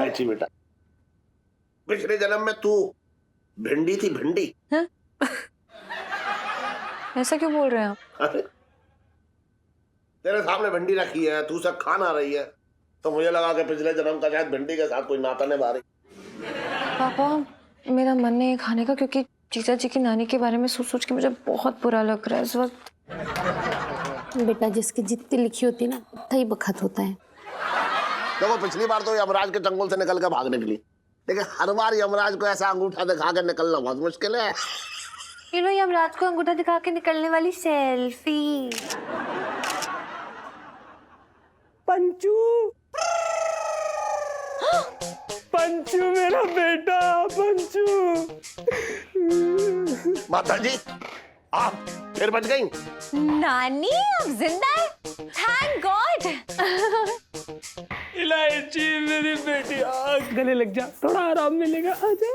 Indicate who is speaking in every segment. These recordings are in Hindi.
Speaker 1: इलायची बेटा, पिछले जन्म में तू भिंडी थी, भिंडी।
Speaker 2: हाँ? ऐसा क्यों बोल रहे हैं आप?
Speaker 1: अरे तेरे सामने भिंडी रखी है, तू सब खा ना रही है, तो मुझे लगा कि पिछले जन्म का शायद भिंडी के साथ कोई नाता निभा रही।
Speaker 2: पापा मेरा मन नहीं है खाने का, क्योंकि जीजा जी की नानी के बारे में सोच सोच के मुझे बहुत बुरा लग रहा है इस वक्त।
Speaker 3: बेटा जिसकी जितनी लिखी होती है ना उतना ही बखत होता है।
Speaker 1: देखो पिछली बार तो यमराज के चंगुल से निकल कर भागने के लिए, लेकिन हर बार यमराज को ऐसा अंगूठा दिखा कर निकलना बहुत मुश्किल है।
Speaker 2: ये लो यमराज को अंगूठा दिखा के निकलने वाली सेल्फी।
Speaker 4: पंचू, पंचू मेरा बेटा, पंचू।
Speaker 1: माता जी आप फिर बच गई।
Speaker 2: नानी अब जिंदा है, थैंक गॉड।
Speaker 4: इलायची मेरी बेटी, गले लग जा, थोड़ा आराम मिलेगा, आजा।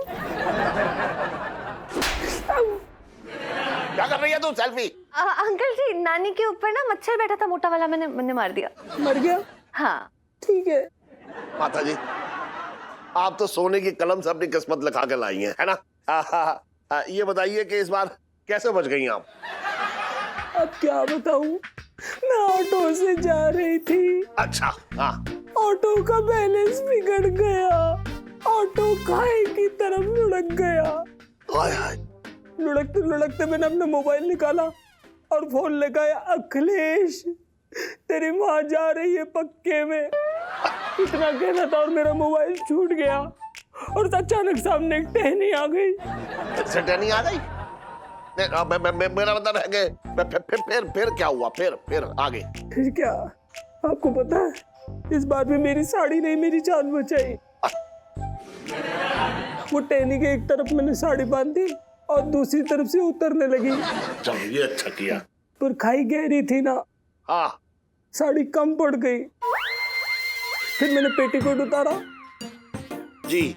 Speaker 1: क्या कर रही है तू? सेल्फी?
Speaker 2: अंकल जी नानी के ऊपर ना मच्छर बैठा था मोटा वाला, मैंने मार दिया।
Speaker 4: मर गया?
Speaker 2: हाँ
Speaker 4: ठीक है।
Speaker 1: माता जी आप तो सोने की कलम से अपनी किस्मत लिखा के लाई हैं, है ना? ये बताइए कि इस बार कैसे बच गई आप?
Speaker 4: अब क्या बताऊं, मैं ऑटो से जा रही थी।
Speaker 1: अच्छा हाँ।
Speaker 4: ऑटो का बैलेंस बिगड़ गया, ऑटो खाई की तरफ लुढ़क गया। लुढ़कते लुढ़कते मैंने अपना मोबाइल निकाला और फोन लगाया। अखिलेश तेरी माँ जा रही है पक्के में, इतना कहना था और मेरा मोबाइल छूट गया। और अचानक सामने एक टहनी आ गई।
Speaker 1: टहनी आ गई? मेरा मतलब है कि फिर क्या हुआ? फिर आगे?
Speaker 4: फिर क्या, आपको पता है इस बार भी मेरी साड़ी नहीं मेरी जान बचाई। वो टहनी के एक तरफ मैंने साड़ी बांधी और दूसरी तरफ से उतरने लगी।
Speaker 1: चलो ये अच्छा किया।
Speaker 4: पर खाई गहरी थी ना,
Speaker 1: हाँ
Speaker 4: साड़ी कम पड़ गई। फिर मैंने पेटीकोट उतारा
Speaker 1: जी,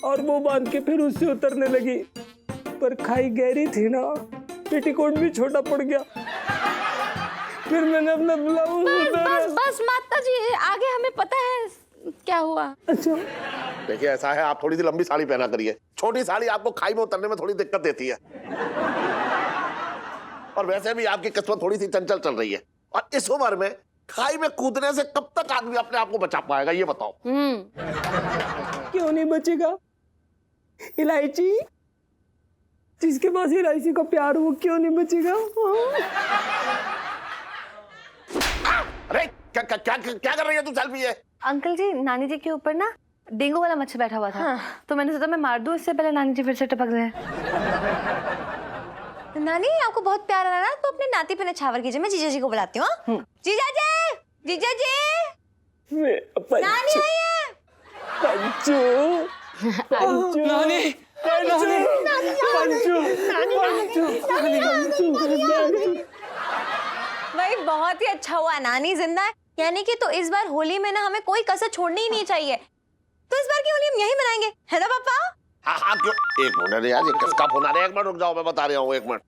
Speaker 4: और वो बांध के फिर उससे उतरने लगी। पर खाई गहरी थी ना, पेटीकोट भी छोटा पड़ गया। फिर मैंने अपना ब्लाउज उतारा।
Speaker 3: बस माता जी आगे हमें पता है क्या हुआ।
Speaker 4: अच्छा
Speaker 1: देखिए ऐसा है, आप थोड़ी सी लंबी साड़ी पहना करिए, छोटी साड़ी आपको खाई में उतरने में थोड़ी दिक्कत देती है। और वैसे भी आपकी किस्मत थोड़ी सी चंचल चल रही है, और इस उम्र में खाई में कूदने से कब तक आदमी अपने आप को बचा पाएगा ये बताओ?
Speaker 4: क्यों नहीं बचेगा? इलायची, जिसके पास इलायची का प्यार हो क्यों नहीं बचेगा?
Speaker 1: अरे क्या क्या क्या, क्या कर रही है तू? सेल्फी है?
Speaker 2: अंकल जी नानी जी के ऊपर ना डेंगू वाला मच्छर बैठा हुआ था। हाँ। तो मैंने सोचा मैं मार दूं, इससे पहले नानी जी फिर से टपक जाए। नानी आपको बहुत प्यार आ रहा है तो अपने नाती पे निछावर कीजिए, मैं जीजा जी को बुलाती हूँ। जीजा जी, जीजा जी, नानी आई है।
Speaker 4: पंचू, पंचू, नानी,
Speaker 2: भाई बहुत ही अच्छा हुआ नानी जिंदा है, यानी कि तो इस बार होली में ना हमें कोई कसर छोड़नी ही नहीं चाहिए। तो इस बार की होली हम यही मनाएंगे, है ना पापा?
Speaker 1: हाँ क्यों? एक मिनट यार, ये किसका फोन आ रहा है? एक मिनट रुक जाओ, मैं बता रहा हूँ, एक मिनट।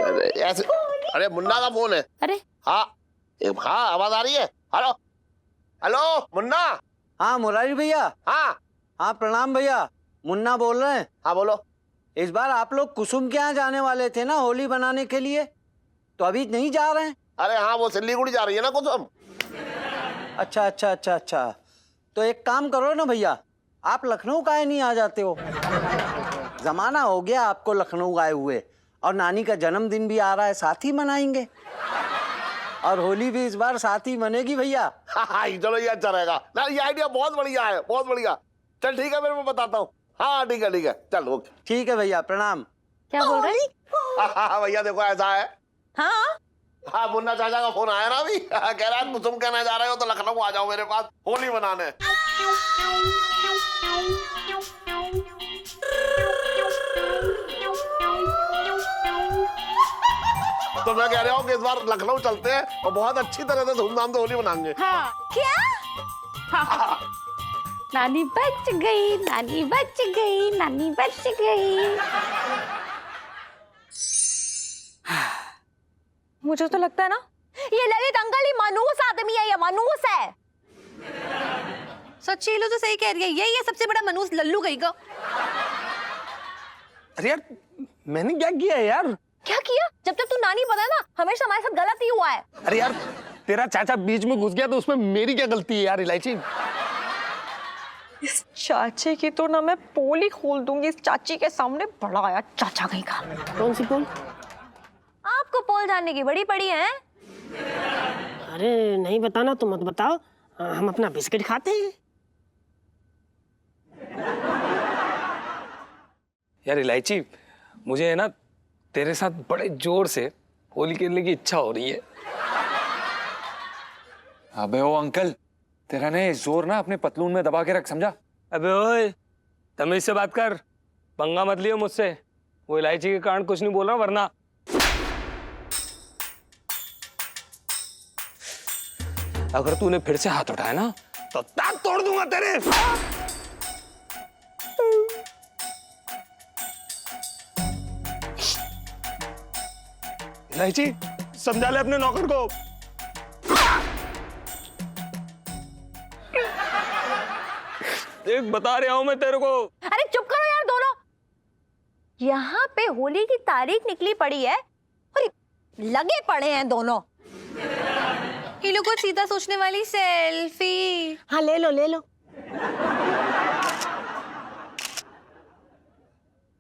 Speaker 1: अरे ऐसे, अरे मुन्ना का फोन है।
Speaker 3: अरे
Speaker 1: हाँ हाँ आवाज आ रही है। Hello hello Munna.
Speaker 5: हाँ मुरारी भैया।
Speaker 1: हाँ
Speaker 5: हाँ प्रणाम भैया, मुन्ना बोल रहे हैं।
Speaker 1: हाँ बोलो।
Speaker 5: इस बार आप लोग कुसुम के यहाँ जाने वाले थे ना होली बनाने के लिए, तो अभी नहीं जा रहे हैं?
Speaker 1: अरे हाँ वो सिल्लीगुड़ी जा रही है ना कुसुम।
Speaker 5: अच्छा अच्छा अच्छा अच्छा, तो एक काम करो ना भैया, आप लखनऊ काहे नहीं आ जाते हो? जमाना हो गया आपको लखनऊ आए हुए, और नानी का जन्मदिन भी आ रहा है, साथ ही मनाएंगे, और होली भी इस बार साथ ही मनेगी भैया।
Speaker 1: हाँ चलो ये अच्छा रहेगा ना, ये आइडिया बहुत बढ़िया है, बहुत बढ़िया। चल ठीक है, मैं बताता हूँ। हाँ ठीक है चल ओके।
Speaker 5: ठीक है भैया, प्रणाम।
Speaker 2: क्या बोल रहे हैं?
Speaker 1: हाँ भैया देखो ऐसा है।
Speaker 2: हाँ
Speaker 1: हाँ मुन्ना चाचा का फोन आया ना अभी, कह रहा है तुम कहने जा रहे हो तो लखनऊ आ जाओ मेरे पास होली मनाने। तो मैं कह रहा हूँ कि इस बार लखनऊ चलते हैं और बहुत अच्छी तरह से धूमधाम से होली मनाएंगे।
Speaker 3: हाँ क्या? नानी बच गई, नानी बच गई, नानी बच गई।
Speaker 2: मुझे तो लगता है ना ये ललित अंकल ही मनूस आदमी है, ये मनूस है। सच्ची लो तो सही कह रही है, यही है सबसे बड़ा मनूस लल्लू गई का।
Speaker 4: अरे यार मैंने क्या किया है यार?
Speaker 2: क्या किया? जब तक तू नानी बना ना हमेशा हमारे साथ गलत ही हुआ है।
Speaker 4: अरे यार तेरा चाचा बीच में घुस गया तो उसमें मेरी क्या गलती है यार इलायची?
Speaker 2: इस चाचे की तो ना मैं पोल ही खोल दूंगी इस चाची के सामने, बड़ा आया चाचा कहीं का।
Speaker 6: कौन सी पोल?
Speaker 2: आपको पोल जानने की बड़ी पड़ी है।
Speaker 6: अरे नहीं बताना तो मत बताओ, हम अपना बिस्किट खाते हैं।
Speaker 4: यार इलायची, मुझे है ना तेरे साथ बड़े जोर से होली खेलने की इच्छा हो रही है।
Speaker 7: अबे ओ अंकल, तेरा ने जोर ना अपने पतलून में दबा के रख, समझा?
Speaker 4: अबे ओए तमीज से बात कर, पंगा मत लियो मुझसे। वो इलायची के कारण कुछ नहीं बोल रहा, वरना अगर तूने फिर से हाथ उठाया ना तो दांत तोड़ दूंगा तेरे। इलायची समझा ले अपने नौकर को। देख बता रहा हूं मैं तेरे को।
Speaker 2: अरे चुप करो यार दोनों। यहाँ पे होली की तारीख निकली पड़ी है और लगे पड़े हैं दोनों। ये लोग को सीधा सोचने वाली सेल्फी।
Speaker 6: हाँ ले लो ले लो।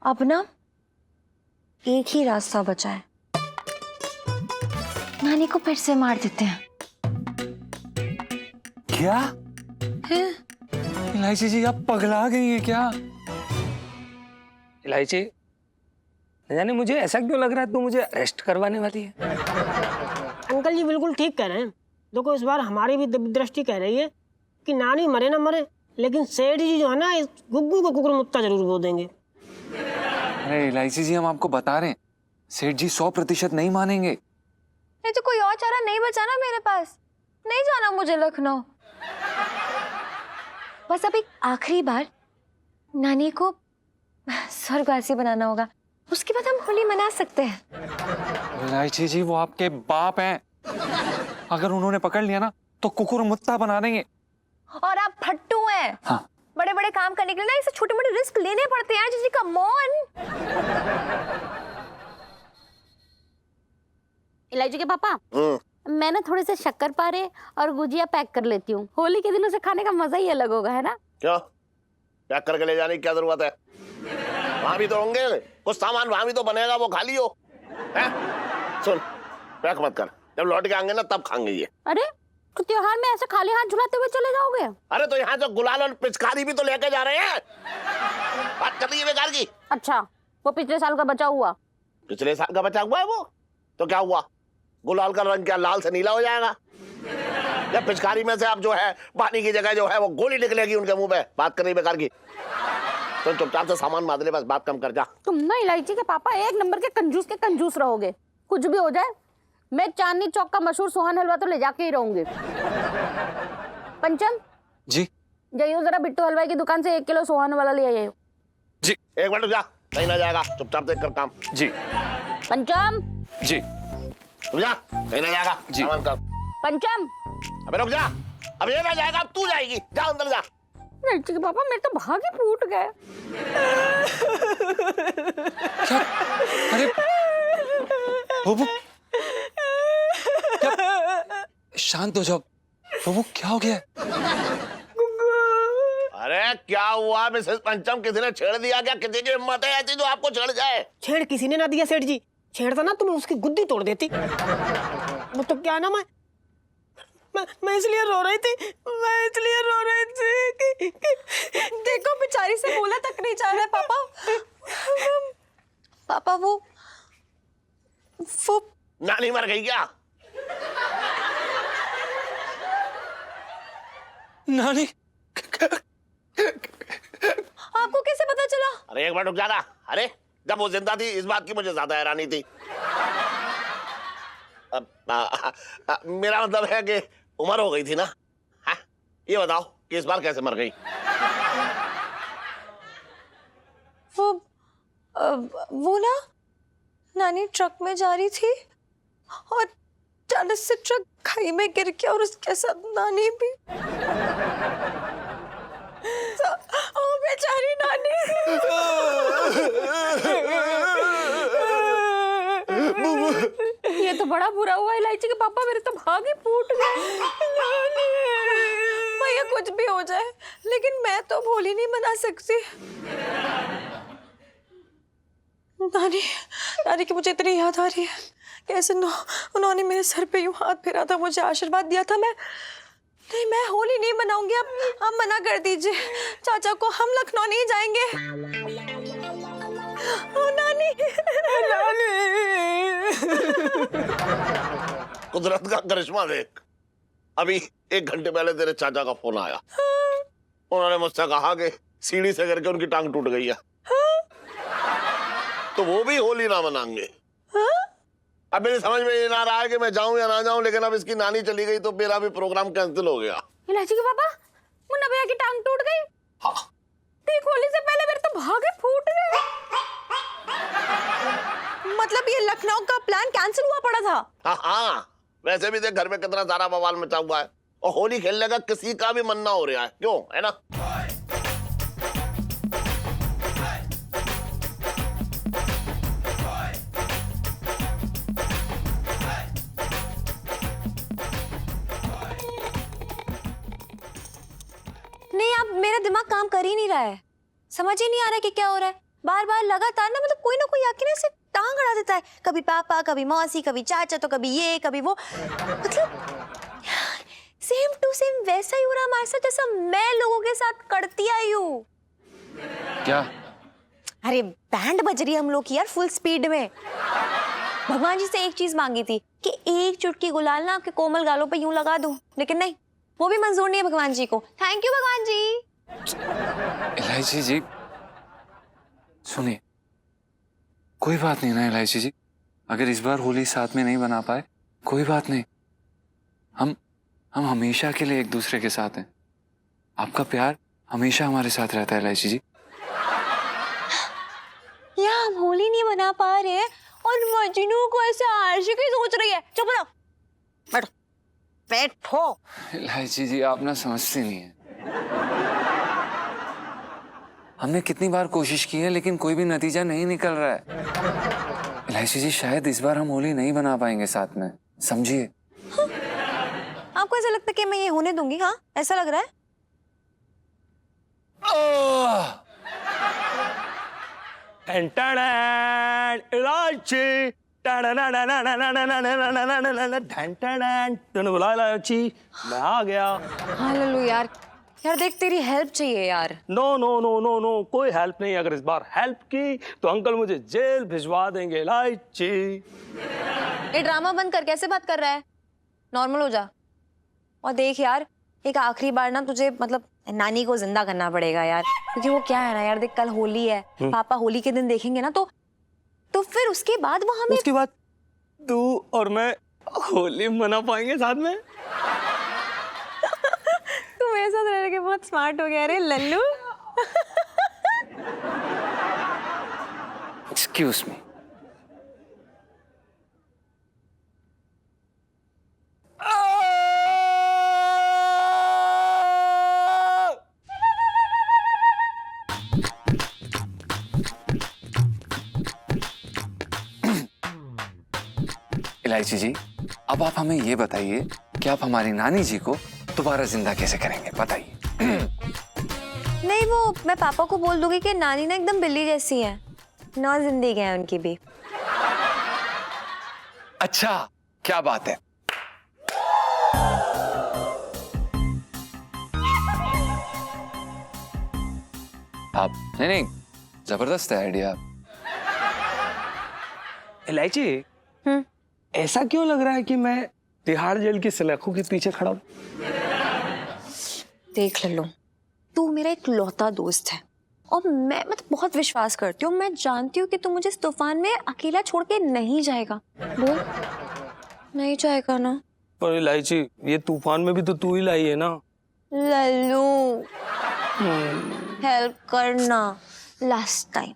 Speaker 2: अब ना एक ही रास्ता बचा है, नानी को फिर से मार देते हैं।
Speaker 7: क्या? इलायची जी आप पगला गई हैं क्या?
Speaker 4: इलायची, न जाने मुझे ऐसा क्यों लग रहा है तू मुझे अरेस्ट करवाने वाली है।
Speaker 6: अंकल जी बिल्कुल ठीक कह रहे हैं। देखो इस बार हमारी भी दिव्य दृष्टि कह रही है कि नानी मरे ना मरे, लेकिन सेठ जी जो है ना इस गुग्गू को कुकुर मुत्ता जरूर बो देंगे।
Speaker 7: अरे इलायची जी, हम आपको बता रहे हैं, सेठ जी 100% नहीं मानेंगे।
Speaker 2: नहीं तो कोई और चारा नहीं बचा ना मेरे पास। नहीं जाना मुझे लखनऊ। बस अब एक आखिरी बार नानी को स्वर्गवासी बनाना होगा, उसके बाद हम होली मना सकते हैं।
Speaker 7: इलायची जी वो आपके बाप हैं, अगर उन्होंने पकड़ लिया ना तो कुकुर मुत्ता बना देंगे।
Speaker 2: और आप फट्टू हैं।
Speaker 7: हाँ।
Speaker 2: बड़े बड़े काम करने के लिए ना ऐसे छोटे मोटे रिस्क लेने पड़ते हैं जिसकी का मौन।
Speaker 3: इलायची के पापा, मैं ना थोड़े से शक्कर पारे और गुजिया पैक कर लेती हूँ। होली के दिनों से खाने का मजा ही अलग होगा, है ना?
Speaker 1: क्यों? पैक करके ले जाने की क्या जरूरत है? वहां भी तो होंगे कुछ सामान, वहां भी तो बनेगा, वो खा लियो। सुन, पैक मत कर, जब लौट के आएंगे ना तब खाएंगे ये।
Speaker 3: अरे तो त्योहार में ऐसे खाली हाथ झुलाते हुए चले जाओगे?
Speaker 1: अरे तो यहाँ जो गुलाल और पिचकारी भी तो लेके जा रहे हैं। बात कर रही है बेकार की।
Speaker 3: अच्छा, वो पिछले साल का बचा हुआ?
Speaker 1: पिछले साल का बचा हुआ है वो, तो क्या हुआ? गुलाल का रंग क्या लाल से नीला हो जाएगा? या पिचकारी में से अब जो है पानी की जगह जो है वो गोली निकलेगी उनके मुंह पे? बात कर रही बेकार की। तो चुपचाप से सामान बांध ले, बस बात कम कर जा।
Speaker 3: तुम ना इलायची के पापा एक नंबर के कंजूस रहोगे। कुछ भी हो जाए मैं चांदनी चौक का मशहूर सोहन हलवा तो ले जाके ही रहूंगी। पंचम
Speaker 7: जी
Speaker 3: जाइयो जरा बिट्टू हलवाई की दुकान से 1 किलो सोहन वाला ले आइयो।
Speaker 7: जी
Speaker 1: एक मिनट जा, कहीं ना जाएगा, चुपचाप देख कर काम।
Speaker 7: जी
Speaker 3: पंचम
Speaker 7: जी
Speaker 1: रुक जा, कहीं ना जाएगा
Speaker 7: जी।
Speaker 1: सामान कर।
Speaker 3: पंचम
Speaker 1: अबे रुक जा, अब ये ना जाएगा, अब तू जाएगी, जा अंदर जा।
Speaker 3: इलायची के पापा मेरे तो भाग ही फूट गए।
Speaker 7: क्या? अरे बुबू क्या? शांत हो जाओ बुबू, क्या हो गया?
Speaker 1: अरे क्या हुआ मिसेस पंचम? किसी ने छेड़ दिया क्या? किसी की हिम्मत है ऐसी जो आपको छेड़ जाए?
Speaker 6: छेड़ किसी ने ना दिया सेठ जी, छेड़ता ना तुम्हें उसकी गुद्दी तोड़ देती। वो तो क्या ना मैं इसलिए रो रही थी, कि
Speaker 2: देखो बेचारी से बोला तक नहीं जा रहा है पापा। पापा वो
Speaker 1: नानी मर गई क्या?
Speaker 7: नानी?
Speaker 2: आपको कैसे पता चला?
Speaker 1: अरे एक बार रुक जाना। अरे जब वो जिंदा थी इस बात की मुझे ज्यादा हैरानी थी। मेरा मतलब है कि उम्र हो गई थी ना। हा? ये बताओ कि इस बार कैसे मर गई?
Speaker 2: वो ना नानी ट्रक में जा रही थी और अचानक से ट्रक खाई में गिर गया और उसके साथ नानी भी। बेचारी नानी।
Speaker 3: ये तो बड़ा बुरा हुआ इलायची के पापा, मेरे तो भाग ही फूट गए।
Speaker 2: भैया कुछ भी हो जाए, लेकिन मैं तो होली नहीं मना सकती। नानी, नानी की मुझे इतनी याद आ रही है। कैसे उन्होंने मेरे सर पे यूं हाथ फेरा था, मुझे आशीर्वाद दिया था। मैं होली नहीं मनाऊंगी। अब मना कर दीजिए चाचा को, हम लखनऊ नहीं जाएंगे। ओ नानी, नानी।
Speaker 1: कुदरत का करिश्मा देख, अभी 1 घंटे पहले तेरे चाचा का फोन आया। उन्होंने मुझसे कहा कि सीढ़ी से करके उनकी टांग टूट गई है, तो वो भी होली ना मनाएंगे। अब मेरी समझ में ये ना रहा है कि मैं जाऊं या ना जाऊं, लेकिन अब इसकी नानी चली गई तो मेरा भी प्रोग्राम कैंसिल हो गया।
Speaker 3: इलायची के पापा, मुन्ना भैया की टांग टूट गई।
Speaker 1: हाँ।
Speaker 3: ठीक होली से पहले मेरे तो भागे फूट गए।
Speaker 2: मतलब ये लखनऊ का प्लान कैंसिल हुआ पड़ा था?
Speaker 1: हाँ हाँ, वैसे भी देख घर में कितना सारा बवाल मचा हुआ है, और होली खेलने का किसी का भी मन ना हो रहा है, क्यों, है ना?
Speaker 2: नहीं, अब मेरा दिमाग काम कर ही नहीं रहा है। समझ ही नहीं आ रहा है कि क्या हो रहा है। बार बार लगातार ना, मतलब कोई ना कोई आके ना ऐसे टांग अड़ा देता है। कभी पापा, कभी मौसी, कभी चाचा, तो कभी ये, कभी वो। मतलब सेम टू सेम वैसा ही हो रहा हमारे साथ, जैसा मैं लोगों के साथ करती आई हूँ।
Speaker 7: क्या?
Speaker 2: अरे बैंड बज रही है हम लोग की यार, फुल स्पीड में। भगवान जी से एक चीज मांगी थी कि एक चुटकी गुलाल ना आपके कोमल गालों पे यूं लगा दूं, लेकिन नहीं, वो भी मंजूर नहीं है भगवान जी को। थैंक यू भगवान जी।
Speaker 7: इलायची जी सुनिए, कोई बात नहीं ना इलायची जी, अगर इस बार होली साथ में नहीं बना पाए कोई बात नहीं, हम हमेशा के लिए एक दूसरे के साथ हैं। आपका प्यार हमेशा हमारे साथ रहता है इलायची जी।
Speaker 2: या हम होली नहीं मना पा रहे हैं और मजनू को ऐसे आशिकी सोच रही है। चुप रहो, बैठो बैठो।
Speaker 7: इलायची जी आप ना समझती नहीं है, हमने कितनी बार कोशिश की है लेकिन कोई भी नतीजा नहीं निकल रहा है। इलायची जी शायद इस बार हम होली नहीं बना पाएंगे साथ में, समझिए।
Speaker 2: आपको ऐसा लगता है कि मैं ये होने दूंगी? हाँ, ऐसा लग रहा है।
Speaker 4: इलायची तूने बुलाया इलायची, मैं आ गया।
Speaker 2: हाँ लल्लू यार, यार देख तेरी हेल्प चाहिए यार।
Speaker 4: No no no no no, कोई हेल्प नहीं। अगर इस बार हेल्प की तो अंकल मुझे जेल भिजवा देंगे। इलायची,
Speaker 2: ये ड्रामा बंद कर, कैसे बात कर रहा है? नॉर्मल हो जा। और देख यार, एक आखिरी बार ना तुझे मतलब नानी को जिंदा करना पड़ेगा यार, क्योंकि वो क्या है ना यार, देख कल होली है, पापा होली के दिन देखेंगे ना, तो फिर उसके बाद वो हमें,
Speaker 4: उसके बाद तू और मैं होली मना पाएंगे साथ में।
Speaker 2: तू मेरे साथ रह के बहुत स्मार्ट हो गया रे लल्लू।
Speaker 7: एक्सक्यूज मी, इलायची जी अब आप हमें ये बताइए कि आप हमारी नानी जी को दोबारा जिंदा कैसे करेंगे, बताइए।
Speaker 2: नहीं, वो मैं पापा को बोल दूंगी कि नानी ना एकदम बिल्ली जैसी है, 9 जिंदगी है उनकी भी।
Speaker 7: अच्छा, क्या बात है। आप नहीं, जबरदस्त है आइडिया।
Speaker 4: इलायची, ऐसा क्यों लग रहा है कि मैं तिहाड़ जेल की सलाखों के पीछे खड़ा हूँ?
Speaker 2: देख लल्लू, तू मेरा एक लौता दोस्त है और मैं मतलब बहुत विश्वास करती हूँ। मैं जानती हूँ कि तू मुझे इस तूफान में अकेला छोड़ के नहीं जाएगा। बोल, नहीं जाएगा ना?
Speaker 4: पर इलायची, ये तूफान में भी तो तू ही लाई है ना।
Speaker 2: लल्लू हेल्प करना लास्ट टाइम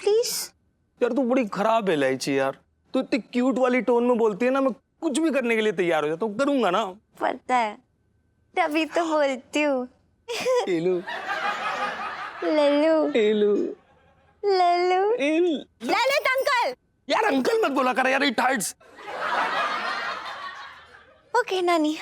Speaker 2: प्लीज।
Speaker 4: यार तू बड़ी खराब है इलायची यार, तू इतनी क्यूट वाली टोन में बोलती है ना, मैं कुछ भी करने के लिए तैयार हो जाता हूँ, करूंगा ना।
Speaker 2: पता है, तभी तो बोलती हूँ। लल्लू
Speaker 4: इलू
Speaker 2: लल्लू
Speaker 4: इल
Speaker 2: ललित अंकल।
Speaker 4: यार अंकल मत बोला कर यार, इट हर्ट्स।
Speaker 2: ओके नानी।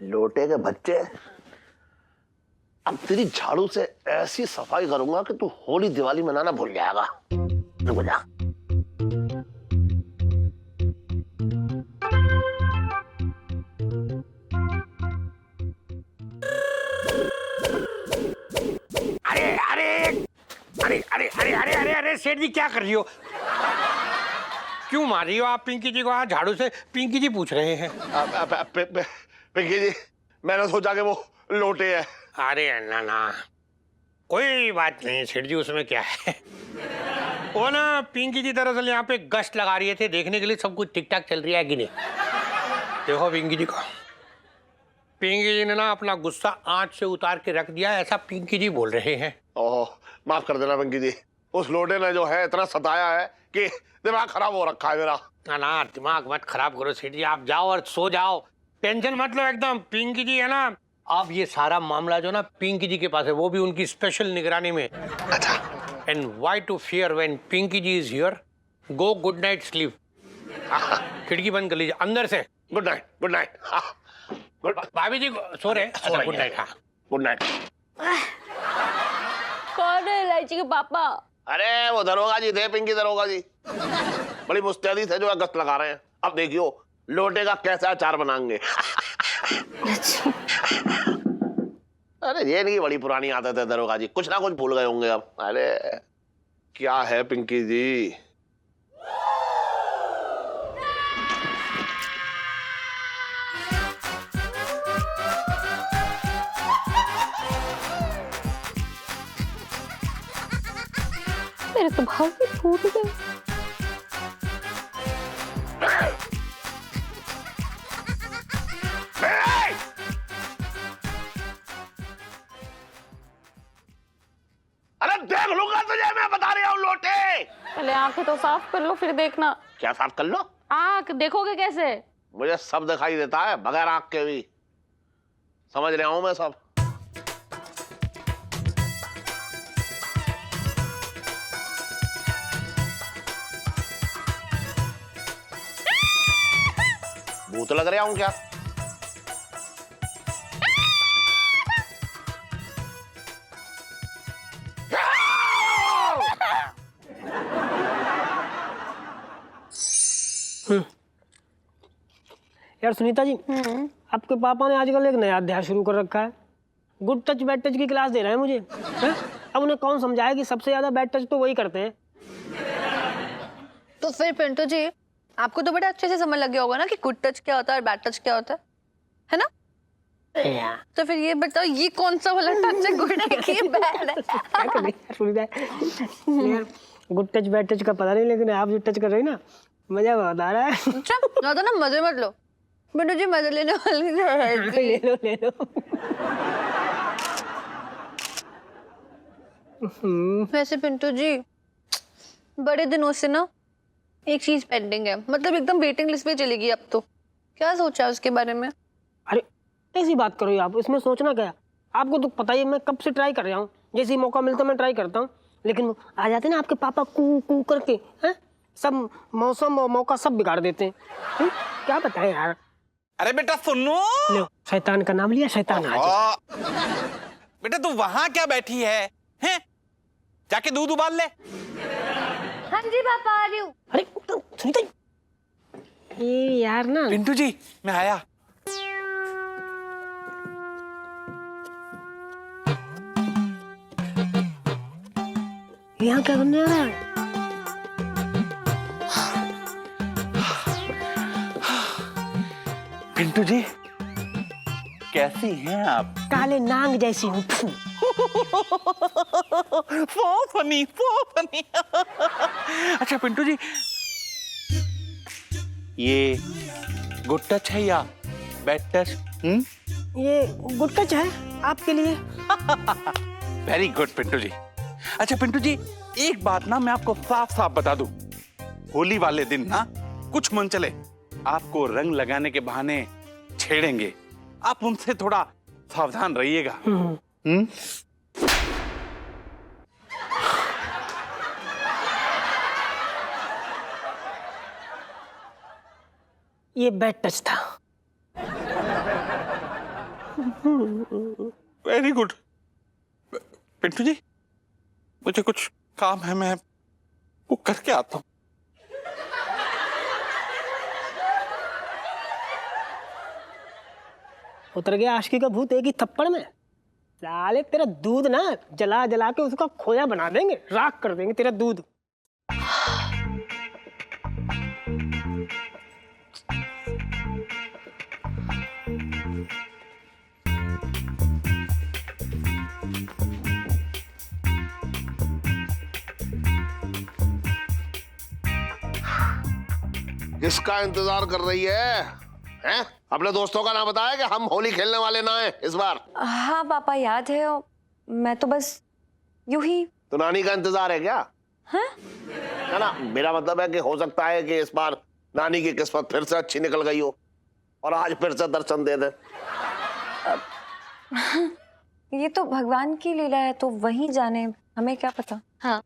Speaker 1: लोटे के बच्चे, अब तेरी झाड़ू से ऐसी सफाई करूंगा कि तू होली दिवाली मनाना भूल जाएगा। रुक जा।
Speaker 4: अरे अरे अरे अरे अरे अरे अरे अरे सेठ जी क्या कर रही हो? क्यों मार रही हो आप पिंकी जी को? हाँ झाड़ू से पिंकी जी पूछ रहे हैं।
Speaker 1: पिंकी जी, मैंने सोचा कि वो लोटे है।
Speaker 4: अरे ना ना कोई बात नहीं सेठ जी, उसमें क्या है। वो ना पिंकी जी दरअसल यहाँ पे गश्त लगा रही थे देखने के लिए सब कुछ ठीक ठाक चल रही है कि नहीं। देखो पिंकी जी को, पिंकी जी ने ना अपना गुस्सा आंच से उतार के रख दिया, ऐसा पिंकी जी बोल रहे हैं।
Speaker 1: ओह माफ कर देना पिंकी जी, उस लोटे ने जो है इतना सताया है कि दिमाग खराब हो रखा है मेरा।
Speaker 4: ना ना दिमाग मत खराब करो सेठ जी, आप जाओ और सो जाओ, टेंशन मत लो एकदम। पिंकी जी है ना, अब ये सारा मामला जो ना पिंकी जी के पास है, वो भी उनकी स्पेशल निगरानी में।
Speaker 1: अच्छा।
Speaker 4: And why to fear when Pinky ji is here? Go good night sleep. खिड़की बंद कर लीजिए अंदर से।
Speaker 1: Good night, good night.
Speaker 4: भाभी जी सो रहे हैं? अच्छा गुड नाइट। हाँ
Speaker 1: गुड नाइट।
Speaker 3: कौन है इलायची के पापा?
Speaker 1: अरे वो दरोगा जी थे, पिंकी दरोगा जी, बड़ी मुस्तैदी से जो है गश्त लगा रहे हैं। अब देखियो लोटे का कैसा अचार बनाएंगे। अरे ये नहीं, बड़ी पुरानी आदत है दरोगा जी, कुछ ना कुछ भूल गए होंगे अब। अरे क्या है पिंकी जी,
Speaker 3: मेरे तो भाव भी फूट गए।
Speaker 1: अरे देख लूंगा तुझे, मैं बता रहा हूँ लोटे।
Speaker 3: पहले आंखें तो साफ कर लो फिर देखना।
Speaker 1: क्या साफ कर लो?
Speaker 3: आंख देखोगे कैसे?
Speaker 1: मुझे सब दिखाई देता है बगैर आंख के भी, समझ रहा हूं मैं सब। भूत लग रहा हूं क्या?
Speaker 6: यार सुनीता जी, आपके पापा ने आजकल एक नया अध्याय शुरू कर रखा है। गुड टच बैड टच की क्लास दे रहे हैं मुझे। हैं? अब उन्हें कौन समझाए कि सबसे ज्यादा बैड टच तो वही करते हैं।
Speaker 2: तो फिर पिंटू जी आपको तो बड़े अच्छे से समझ लग गया होगा ना कि गुड टच क्या होता है और बैड टच क्या होता है ना? तो फिर ये बताओ, ये कौन सा वाला टच है, गुड है कि बैड है?
Speaker 6: गुड टच बैड टच का पता नहीं, लेकिन आप जो टच कर रही ना मजा बहुत आ रहा है।
Speaker 2: अच्छा ज्यादा ना मजे मत लो पिंटू जी, मजे लेने वाली
Speaker 6: ले लो ले लो।
Speaker 2: वैसे पिंटू जी बड़े दिनों से ना एक चीज पेंडिंग है, मतलब एकदम वेटिंग लिस्ट पे चली गई अब तो। क्या सोचा है उसके बारे में?
Speaker 6: अरे ऐसी बात करो आप, इसमें सोचना क्या? आपको तो पता ही है मैं कब से ट्राई कर रहा हूँ, जैसे ही मौका मिलता मैं ट्राई करता हूँ, लेकिन वो आ जाते ना आपके पापा कू कू करके, हैं? सब मौसम और मौका सब बिगाड़ देते हैं। क्या बताएं यार।
Speaker 8: अरे बेटा सुनो,
Speaker 6: लो शैतान का नाम लिया, शैतान आ जाए।
Speaker 8: बेटा तू वहां क्या बैठी है? हैं? जाके दूध उबाल ले।
Speaker 2: हाँ जी पापा आ रही हूँ।
Speaker 6: अरे सुनीता ये यार ना,
Speaker 8: पिंटू जी मैं आया।
Speaker 6: यहाँ क्या करने आ रहा है?
Speaker 8: पिंटू जी कैसी हैं आप?
Speaker 6: काले नांग जैसी हूँ।
Speaker 8: फनी। अच्छा पिंटू जी ये गुड टच है या बैड टच?
Speaker 6: ये गुड टच है आपके लिए।
Speaker 8: वेरी गुड पिंटू जी। अच्छा पिंटू जी, एक बात ना मैं आपको साफ साफ बता दूं, होली वाले दिन ना कुछ मन चले आपको रंग लगाने के बहाने छेड़ेंगे, आप उनसे थोड़ा सावधान रहिएगा।
Speaker 6: ये बैड टच था।
Speaker 8: Very good. पिंटू जी, मुझे कुछ काम है, मैं वो करके आता हूँ।
Speaker 6: उतर गया आशिकी का भूत एक ही थप्पड़ में। साले तेरा दूध ना जला जला के उसका खोया बना देंगे, राख कर देंगे तेरा दूध।
Speaker 1: किसका इंतजार कर रही है? हैं? अपने दोस्तों का नाम बताया कि हम होली खेलने वाले ना हैं इस बार।
Speaker 2: हाँ पापा याद है, और मैं तो बस यूं ही।
Speaker 1: तो नानी का इंतजार है क्या?
Speaker 2: हाँ?
Speaker 1: है ना, मेरा मतलब है कि हो सकता है कि इस बार नानी की किस्मत फिर से अच्छी निकल गई हो और आज फिर से दर्शन दे दे।
Speaker 2: ये तो भगवान की लीला है, तो वही जाने, हमें क्या पता। हाँ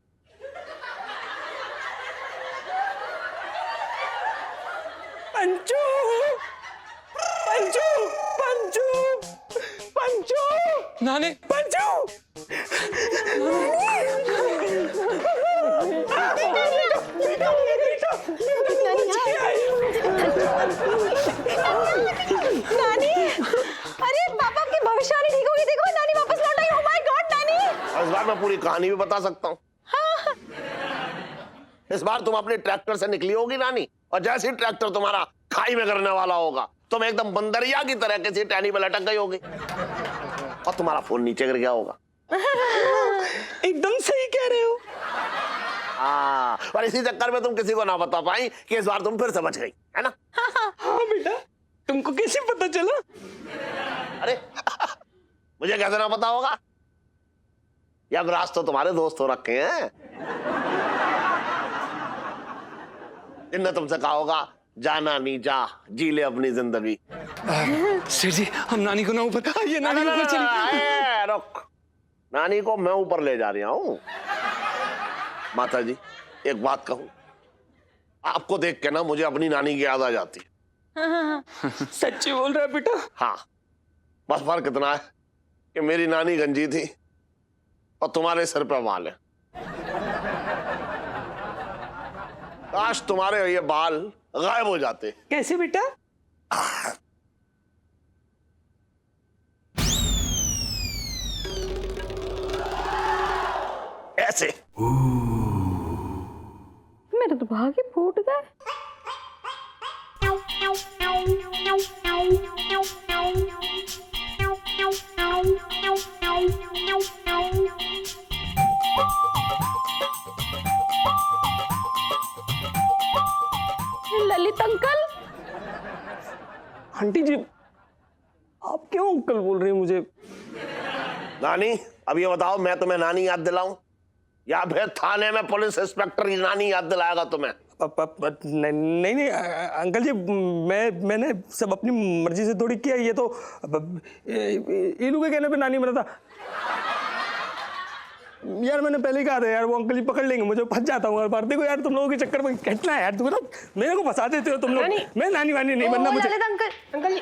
Speaker 4: पंचू पंचू पंचू पंचू
Speaker 7: नानी
Speaker 4: पंचू
Speaker 2: नानी, अरे पापा की भविष्यवाणी ठीक होगी, देखो नानी वापस लौट आई। ओह माय गॉड नानी।
Speaker 1: और इस बार मैं पूरी कहानी भी बता सकता हूँ। इस बार तुम अपने ट्रैक्टर से निकली होगी नानी, और जैसे ही ट्रैक्टर तुम्हारा खाई में गिरने वाला होगा तुम एकदम बंदरिया की तरह किसी टहनी में लटक गई होगी और तुम्हारा फोन नीचे गिर गया होगा।
Speaker 4: एकदम सही कह रहे हो।
Speaker 1: हाँ, और इसी चक्कर में तुम किसी को ना बता पाई कि इस बार तुम फिर से बच गई, है ना?
Speaker 4: हाँ बेटा, तुमको कैसे पता चला?
Speaker 1: अरे मुझे कैसे ना पता होगा? या ग्रास तो तुम्हारे दोस्त हो रखे हैं जिनने तुमसे कहा होगा जाना नहीं, जा जी ले अपनी जिंदगी।
Speaker 7: सेठ जी, हम नानी को ना ऊपर, ये नानी ऊपर चली।
Speaker 1: रुक, नानी को मैं ऊपर ले जा रहा हूं। माता जी, एक बात कहूं, आपको देख के ना मुझे अपनी नानी की याद आ जाती है।
Speaker 4: सच्ची बोल रहा है बेटा?
Speaker 1: हाँ, बस फर्क इतना है कि मेरी नानी गंजी थी और तुम्हारे सिर पे बाल है। काश तुम्हारे ये बाल गायब हो जाते।
Speaker 4: कैसे बेटा?
Speaker 1: ऐसे।
Speaker 2: मेरे तो भागे फूट गए।
Speaker 3: ललित अंकल,
Speaker 4: आंटी जी, आप क्यों अंकल बोल रहे हैं मुझे?
Speaker 1: नानी, अब ये बताओ, मैं तुम्हें नानी याद दिलाऊं या फिर थाने में पुलिस इंस्पेक्टर की नानी याद दिलाएगा तुम्हें?
Speaker 4: नहीं नहीं अंकल जी, मैंने सब अपनी मर्जी से थोड़ी किया। ये तो इलू के कहने पे नानी बना था। यार मैंने पहले ही कहा था यार, वो अंकल जी पकड़ लेंगे मुझे, फंस जाता हूँ हर बार। देखो यार, तुम लोगों के चक्कर में कितना है यार, तुम ना मेरे को फंसा देते हो तुम लोग। मैं नानी वानी नहीं बनना मुझे।
Speaker 6: अंकल जी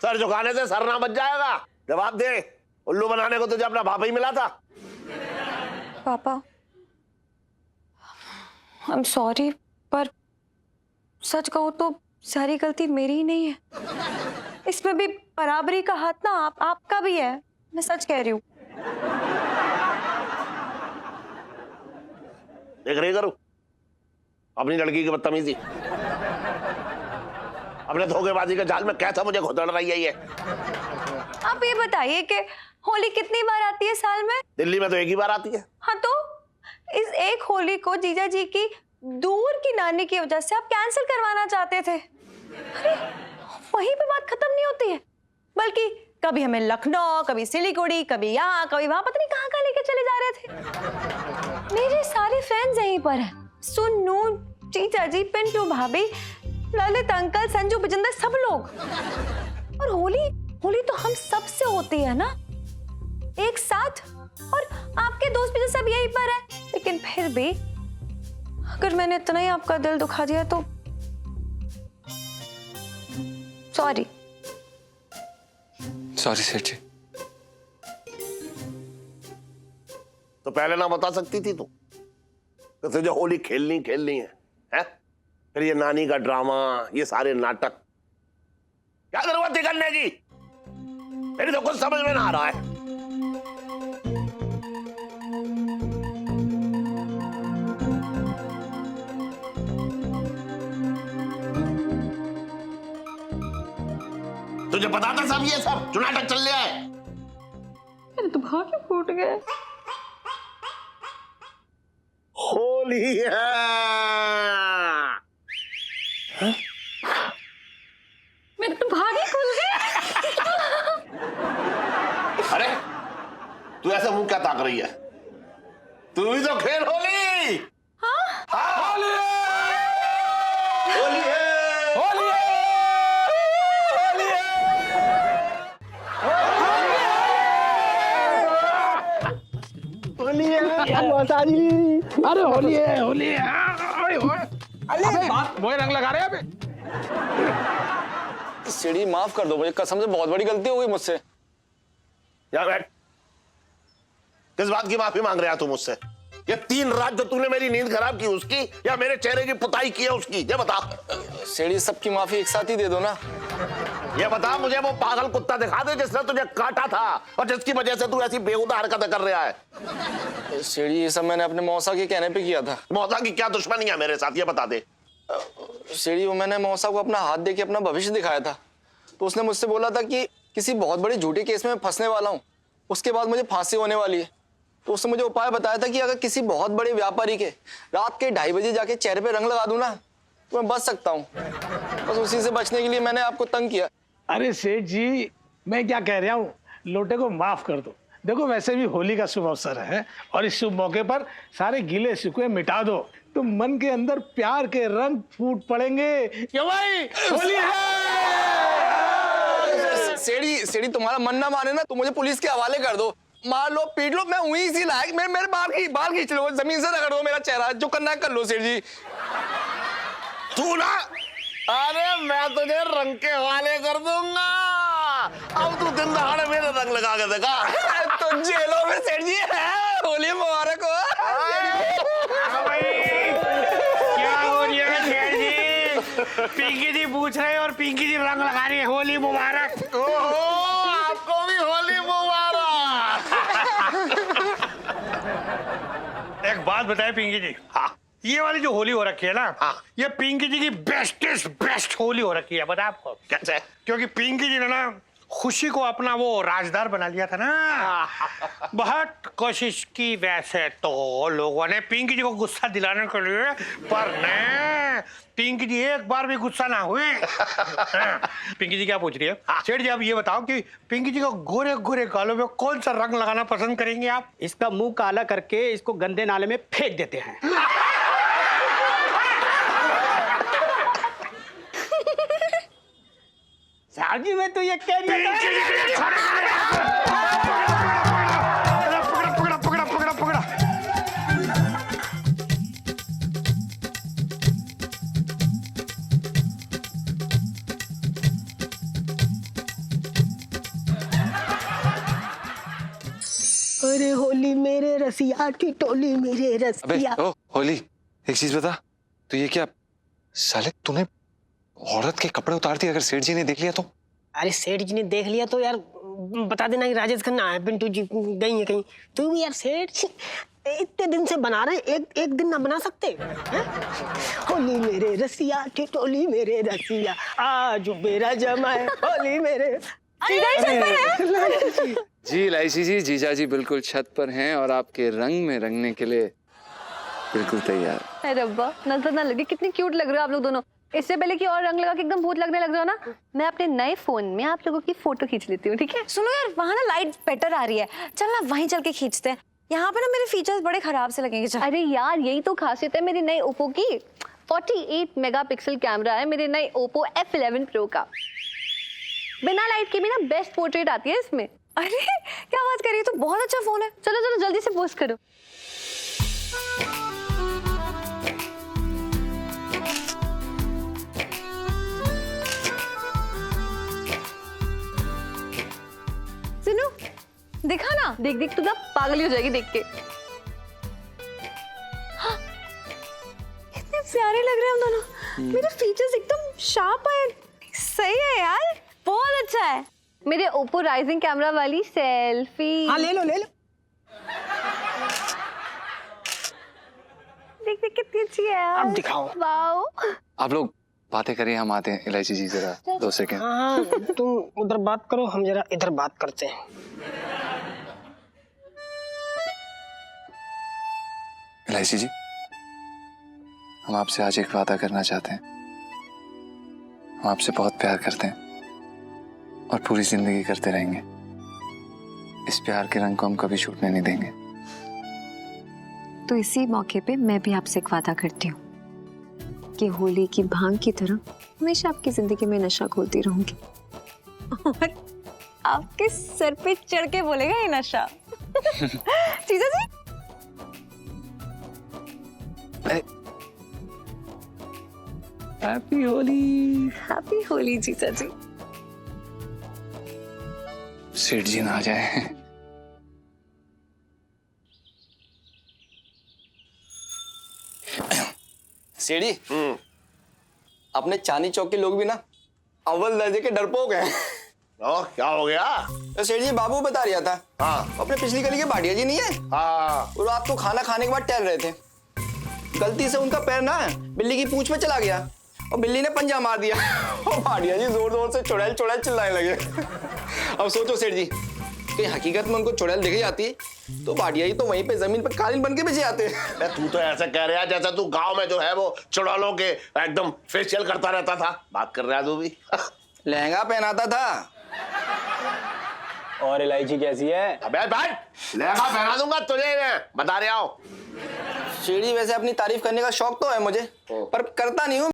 Speaker 1: सर झुकाने से सर ना बच जाएगा। जवाब दे, उल्लू बनाने को तुझे अपना बाप ही मिला था।
Speaker 2: पापा आई एम सॉरी, पर सच कहूं तो सारी गलती मेरी ही नहीं है। इसमें भी बराबरी का हाथ ना आपका भी है, मैं सच कह रही हूँ।
Speaker 1: देख रही करूं अपनी लड़की की बदतमीजी, अपने धोखेबाजी के जाल में कैसा मुझे घुतड़ रही है ये।
Speaker 2: आप ये बताइए कि होली कितनी बार आती है साल में?
Speaker 1: दिल्ली में तो एक ही बार आती है।
Speaker 2: हाँ, तो इस एक होली को जीजा जी की दूर की नानी की वजह से आप कैंसिल करवाना चाहते थे। अरे वहीं पे बात खत्म नहीं होती है, बल्कि कभी हमें लखनऊ, कभी सिलीगुड़ी, कभी यहाँ, कभी वहां, पता नहीं कहाँ कहाँ लेके चले जा रहे थे। मेरे सारे फ्रेंड्स यहीं पर हैं, सुन्नू, चीचा जी, पिंटू भाभी, ललित अंकल, संजू, बिजेंद्र, सब लोग। और होली तो हम सब से होती है ना, एक साथ। और आपके दोस्त भी सब यहीं पर है, लेकिन फिर भी अगर मैंने इतना ही आपका दिल दुखा दिया तो सॉरी।
Speaker 7: सॉरी सेठ जी।
Speaker 1: तो पहले ना बता सकती थी तू कि तुझे होली खेलनी है? फिर ये नानी का ड्रामा, ये सारे नाटक, क्या जरूरत थी करने की? मेरी तो कुछ समझ में ना आ रहा है। तुझे पता था सब ये सब जो नाटक चल रहा है?
Speaker 2: मेरे तो भाग्य फूट गए।
Speaker 1: होली है।
Speaker 2: मेरे तो भाग्य खुल गए।
Speaker 1: अरे तू ऐसे मुंह क्या ताक रही है? तू भी तो खेल होली। हाँ? होली है। होली है। होली है।
Speaker 4: अरे होली है वो रंग लगा रहे हैं।
Speaker 9: सीढ़ी माफ कर दो मुझे, कसम से बहुत बड़ी गलती हो गई मुझसे।
Speaker 1: यार बैठ। किस बात की माफी मांग रहा तू मुझसे? ये 3 रात जो तूने मेरी नींद खराब की उसकी, या मेरे चेहरे की पुताई की है उसकी? ये बता।
Speaker 9: सीढ़ी सबकी माफी एक साथ ही दे दो ना।
Speaker 1: ये बता मुझे, वो पागल कुत्ता दिखा दे जिसने तुझे काटा था और जिसकी वजह से तू ऐसी बेहुदा हरकतें कर रहा है।
Speaker 9: सीढ़ी ये सब मैंने अपने मौसा के कहने पे किया था।
Speaker 1: मौसा की क्या दुश्मनी है मेरे साथ, ये बता दे।
Speaker 9: सीढ़ी वो मैंने मौसा को अपना हाथ दे के अपना भविष्य दिखाया था, तो उसने मुझसे बोला था कि किसी बहुत बड़े झूठे केस में मैं फंसने वाला हूँ, उसके बाद मुझे फांसी होने वाली है। तो उसने मुझे उपाय बताया था कि अगर किसी बहुत बड़े व्यापारी के रात के 2:30 बजे जाके चेहरे पे रंग लगा दूं ना तो मैं बच सकता हूँ। बस उसी से बचने के लिए मैंने आपको तंग किया।
Speaker 4: अरे सेठ जी, मैं क्या कह रहा हूँ, लोटे को माफ कर दो। देखो वैसे भी होली का शुभ अवसर है और इस शुभ मौके पर सारे गीले शिकवे मिटा दो, तो मन के अंदर प्यार के रंग फूट पड़ेंगे। क्यों भाई, होली है।
Speaker 9: सेड़ी तुम्हारा मन ना माने ना तो मुझे पुलिस के हवाले कर दो, मार लो, पीट लो, मैं वहीं इसी लायक। मेरे बाल खींच लो, जमीन से रगड़ दो मेरा चेहरा, जो करना है कर लो सेठ जी।
Speaker 1: तू ना, अरे मैं तुझे रंग के हवाले कर दूंगा। अब तू दिन दहाड़े मेरे रंग लगा के देखा
Speaker 9: तो जेलों में सेठ जी है। होली मुबारक हो।
Speaker 4: क्या हो रही है सेठ जी? पिंकी जी पूछ रहे हैं और पिंकी जी रंग लगा रही है। होली मुबारक।
Speaker 1: ओहो, आपको भी होली मुबारक।
Speaker 4: एक बात बताए पिंकी जी।
Speaker 1: हाँ।
Speaker 4: ये वाली जो होली हो रखी है ना,
Speaker 1: हाँ।
Speaker 4: ये पिंकी जी की बेस्ट होली हो रखी है। पता है आपको
Speaker 1: कैसे?
Speaker 4: क्योंकि पिंकी जी ने ना खुशी को अपना वो राजदार बना लिया था ना। बहुत कोशिश की वैसे तो लोगों ने पिंकी जी को गुस्सा दिलाने के लिए, पर नहीं, पिंकी जी एक बार भी गुस्सा ना हुए। पिंकी जी क्या पूछ रही है? सेठ जी आप ये बताओ कि पिंकी जी को गोरे गोरे गालों में कौन सा रंग लगाना पसंद करेंगे आप?
Speaker 10: इसका मुंह काला करके इसको गंदे नाले में फेंक देते हैं। साहब जी मैं तो ये कह रही
Speaker 4: पकड़ा।
Speaker 6: अरे होली मेरे रसिया की टोली मेरे
Speaker 7: अबे
Speaker 6: रसिया।
Speaker 7: ओ होली, एक चीज बता, तो ये क्या साले तूने औरत के कपड़े उतार दिए? अगर सेठ जी ने देख लिया तो?
Speaker 6: अरे सेठ जी ने देख लिया तो यार बता देना कि राजेश खन्ना है, पिंटू जी गई है कहीं। तू भी यार सेठ इतने दिन से बना रहे, एक दिन ना बना सकते हैं? होली मेरे रसिया की टोली मेरे रसिया, आज मेरा जमा है होली मेरे।
Speaker 7: जी इलायची जी, जीजा जी बिल्कुल छत पर हैं और आपके रंग में रंगने के लिए बिल्कुल तैयार।
Speaker 2: अरे रब्बा, नजर ना लगे, कितनी क्यूट लग रहे हो आप लोग दोनों। इससे पहले कि और रंग लगा के एकदम भूत लगने लग जाओ ना, मैं अपने नए फोन में आप लोगों की फोटो खींच लेती हूँ, ठीक है?
Speaker 11: सुनो यार, वहाँ ना लाइट बेटर आ रही है, चल ना वहीं चल के खींचते हैं। यहाँ पे ना मेरे फीचर्स बड़े खराब से लगेंगे। चल।
Speaker 2: अरे यार, यही तो खासियत है मेरे नए ओप्पो की। 48 मेगापिक्सल कैमरा है मेरे नए ओप्पो F11 Pro का। बिना लाइट के भी ना बेस्ट पोर्ट्रेट आती है इसमें।
Speaker 11: अरे क्या बात कर रही है, तो बहुत अच्छा फोन है।
Speaker 2: चलो चलो जल्दी से पोस्ट करो। सुनो, दिखा ना, देख देख तू ना पागल ही हो जाएगी देख के। हाँ, कितने प्यारे लग रहे हैं हम दोनों। मेरे फीचर्स एकदम शार्प है।
Speaker 11: सही है यार, बहुत अच्छा है।
Speaker 2: मेरे ओप्पो राइजिंग कैमरा वाली सेल्फी।
Speaker 6: हाँ ले लो ले लो।
Speaker 2: देख देख कितनी अच्छी है यार।
Speaker 6: अब दिखाओ।
Speaker 2: वाओ।
Speaker 7: आप लोग बातें करिए, हम आते हैं। इलायची जी जरा 2 सेकंड।
Speaker 6: हाँ तुम उधर बात करो, हम जरा इधर बात करते हैं।
Speaker 7: इलायची जी, हम आपसे आज एक वादा करना चाहते हैं। हम आपसे बहुत प्यार करते हैं और पूरी जिंदगी करते रहेंगे। इस प्यार के रंग को हम कभी छूटने नहीं देंगे।
Speaker 11: तो इसी मौके पे मैं भी आपसे एक वादा करती हूँ कि होली की भांग की तरह हमेशा आपकी जिंदगी में नशा घोलती रहूंगी और आपके सर पे चढ़ के बोलेगा ये नशा। जीजा जी।
Speaker 7: हैप्पी होली।
Speaker 11: हैप्पी होली जीजा जी।
Speaker 7: सेठ जी ना आ जाए।
Speaker 9: सीढ़ी अपने चांदी चौक के लोग भी ना अव्वल दर्जे के डरपोक हैं।
Speaker 1: क्या हो गया?
Speaker 9: तो सेठ जी बाबू बता रहा था।
Speaker 1: हाँ।
Speaker 9: अपने पिछली गली के भाटिया जी नहीं है?
Speaker 1: हाँ।
Speaker 9: वो रात को खाना खाने के बाद टहल रहे थे, गलती से उनका पैर ना बिल्ली की पूंछ में चला गया और बिल्ली ने पंजा मार दिया। और भाटिया जी जोर जोर से चुड़ैल चुड़ैल चिल्लाने लगे। अब सोचो सेठ जी कि हकीकत में उनको चुड़ैल दिख जाती तो भाटिया जी तो वहीं पे जमीन पर कालीन बन के बिछे आते।
Speaker 1: तू तो ऐसा कह रहा है जैसा तू गांव में जो है वो चुड़ैलों के एकदम फेशियल करता रहता था। बात कर रहा है तू भी।
Speaker 9: लहंगा पहनाता था।
Speaker 10: और इलायची कैसी है?
Speaker 1: अबे बैठ, लहंगा पहना दूंगा तुझे, बता रहा हूँ।
Speaker 9: सीढ़ी वैसे अपनी तारीफ करने का शौक तो है मुझे, पर करता नहीं हूँ।